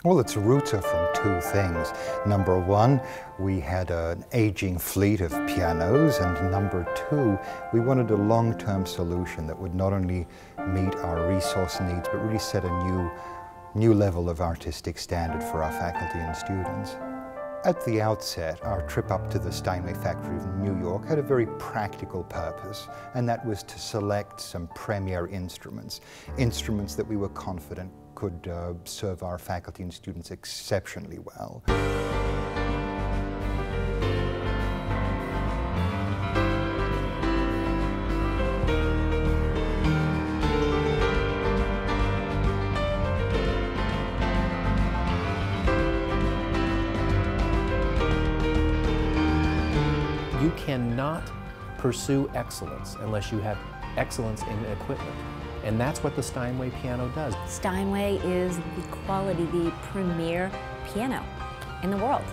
Well, its roots are from two things. Number one, we had an aging fleet of pianos, and number two, we wanted a long-term solution that would not only meet our resource needs, but really set a new level of artistic standard for our faculty and students. At the outset, our trip up to the Steinway factory in New York had a very practical purpose, and that was to select some premier instruments that we were confident could serve our faculty and students exceptionally well. You cannot pursue excellence unless you have excellence in equipment. And that's what the Steinway piano does. Steinway is the quality, the premier piano in the world.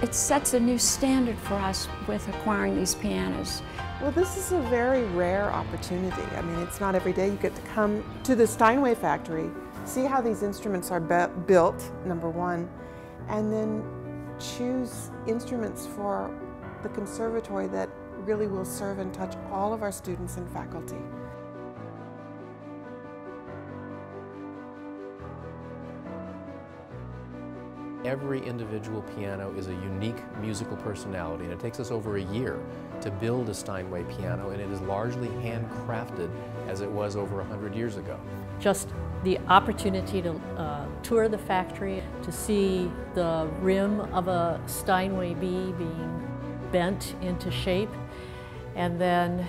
It sets a new standard for us with acquiring these pianos. Well, this is a very rare opportunity. I mean, it's not every day you get to come to the Steinway factory, see how these instruments are built, number one, and then choose instruments for the conservatory that really will serve and touch all of our students and faculty. Every individual piano is a unique musical personality, and it takes us over a year to build a Steinway piano, and it is largely handcrafted as it was over 100 years ago. Just the opportunity to tour the factory, to see the rim of a Steinway B being bent into shape, and then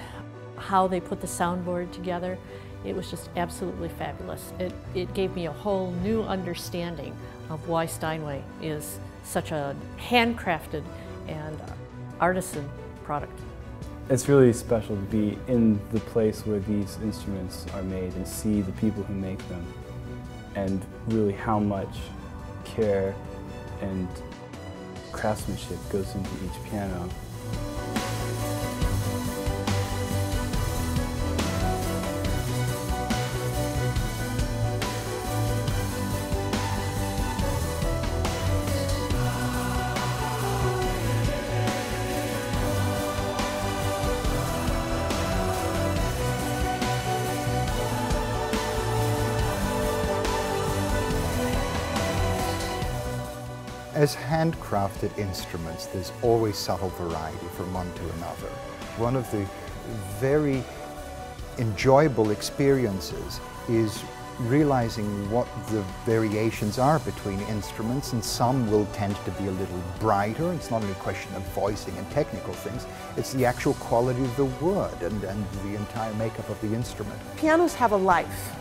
how they put the soundboard together. It was just absolutely fabulous. It gave me a whole new understanding of why Steinway is such a handcrafted and artisan product. It's really special to be in the place where these instruments are made and see the people who make them, and really how much care and craftsmanship goes into each piano. As handcrafted instruments, there's always subtle variety from one to another. One of the very enjoyable experiences is realizing what the variations are between instruments, and some will tend to be a little brighter. It's not only a question of voicing and technical things, it's the actual quality of the wood and the entire makeup of the instrument. Pianos have a life,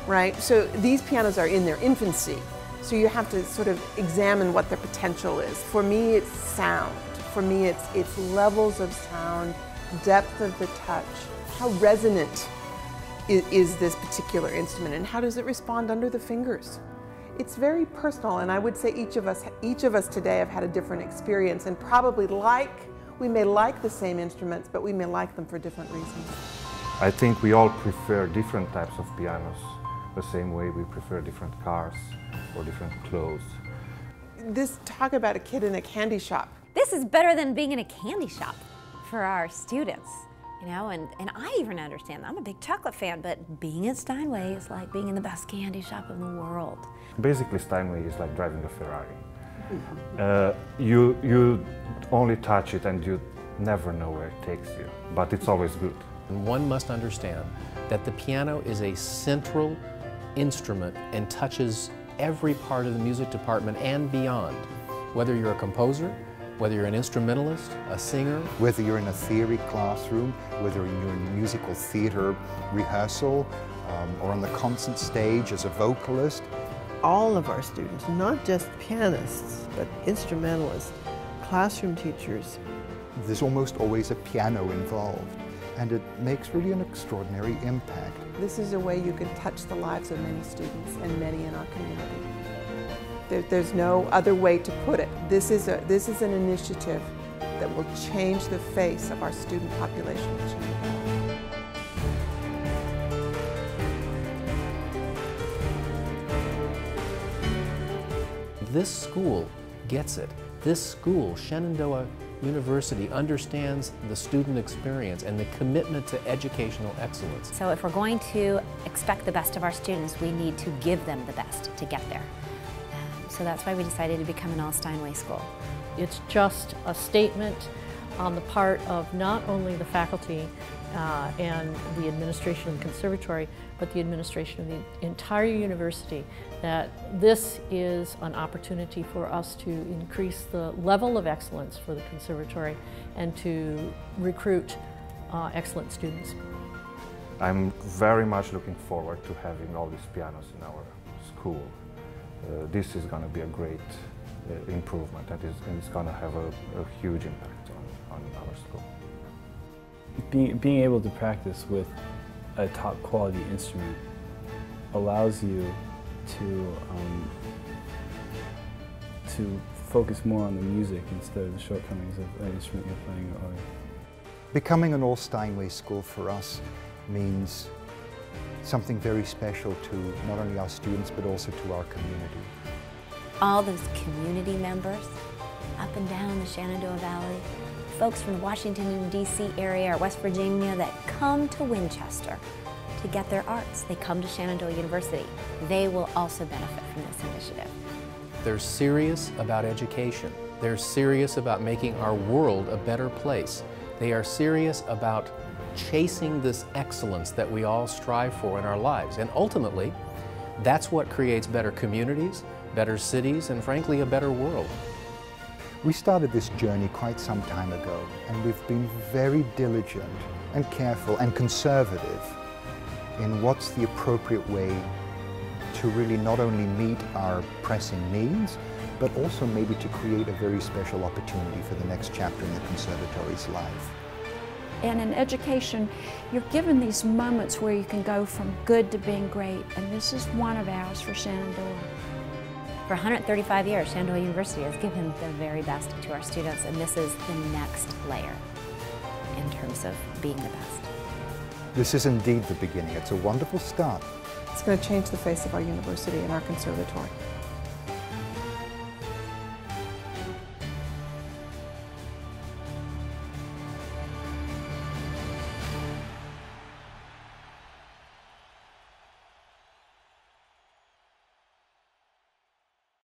right? So these pianos are in their infancy. So you have to sort of examine what their potential is. For me, it's sound. For me, it's levels of sound, depth of the touch. How resonant is this particular instrument, and how does it respond under the fingers? It's very personal, and I would say each of us today have had a different experience, and probably we may like the same instruments, but we may like them for different reasons. I think we all prefer different types of pianos, the same way we prefer different cars or different clothes. Talk about a kid in a candy shop. This is better than being in a candy shop for our students, you know, and I even understand. I'm a big chocolate fan, but being at Steinway is like being in the best candy shop in the world. Basically, Steinway is like driving a Ferrari. You only touch it and you never know where it takes you, but it's always good. And one must understand that the piano is a central instrument and touches every part of the music department and beyond. Whether you're a composer, whether you're an instrumentalist, a singer. Whether you're in a theory classroom, whether you're in musical theater rehearsal, or on the concert stage as a vocalist. All of our students, not just pianists, but instrumentalists, classroom teachers. There's almost always a piano involved, and it makes really an extraordinary impact. This is a way you can touch the lives of many students and many in our community. There's no other way to put it. This is an initiative that will change the face of our student population in Shenandoah. this school gets it. This school, Shenandoah University, understands the student experience and the commitment to educational excellence. So if we're going to expect the best of our students, we need to give them the best to get there. So that's why we decided to become an All-Steinway school. It's just a statement on the part of not only the faculty and the administration of the conservatory, but the administration of the entire university, that this is an opportunity for us to increase the level of excellence for the conservatory and to recruit excellent students. I'm very much looking forward to having all these pianos in our school. This is going to be a great improvement, and it's going to have a huge impact on our school. Being able to practice with a top quality instrument allows you to focus more on the music instead of the shortcomings of an instrument you're playing. Becoming an All-Steinway school for us means something very special to not only our students but also to our community. All those community members up and down the Shenandoah Valley, folks from the Washington and D.C. area or West Virginia that come to Winchester to get their arts. They come to Shenandoah University. They will also benefit from this initiative. They're serious about education. They're serious about making our world a better place. They are serious about chasing this excellence that we all strive for in our lives. And ultimately, that's what creates better communities, better cities, and frankly, a better world. We started this journey quite some time ago, and we've been very diligent and careful and conservative in what's the appropriate way to really not only meet our pressing needs, but also maybe to create a very special opportunity for the next chapter in the conservatory's life. And in education, you're given these moments where you can go from good to being great, and this is one of ours for Shenandoah. For 135 years, Shenandoah University has given the very best to our students, and this is the next layer in terms of being the best. This is indeed the beginning. It's a wonderful start. It's going to change the face of our university and our conservatory.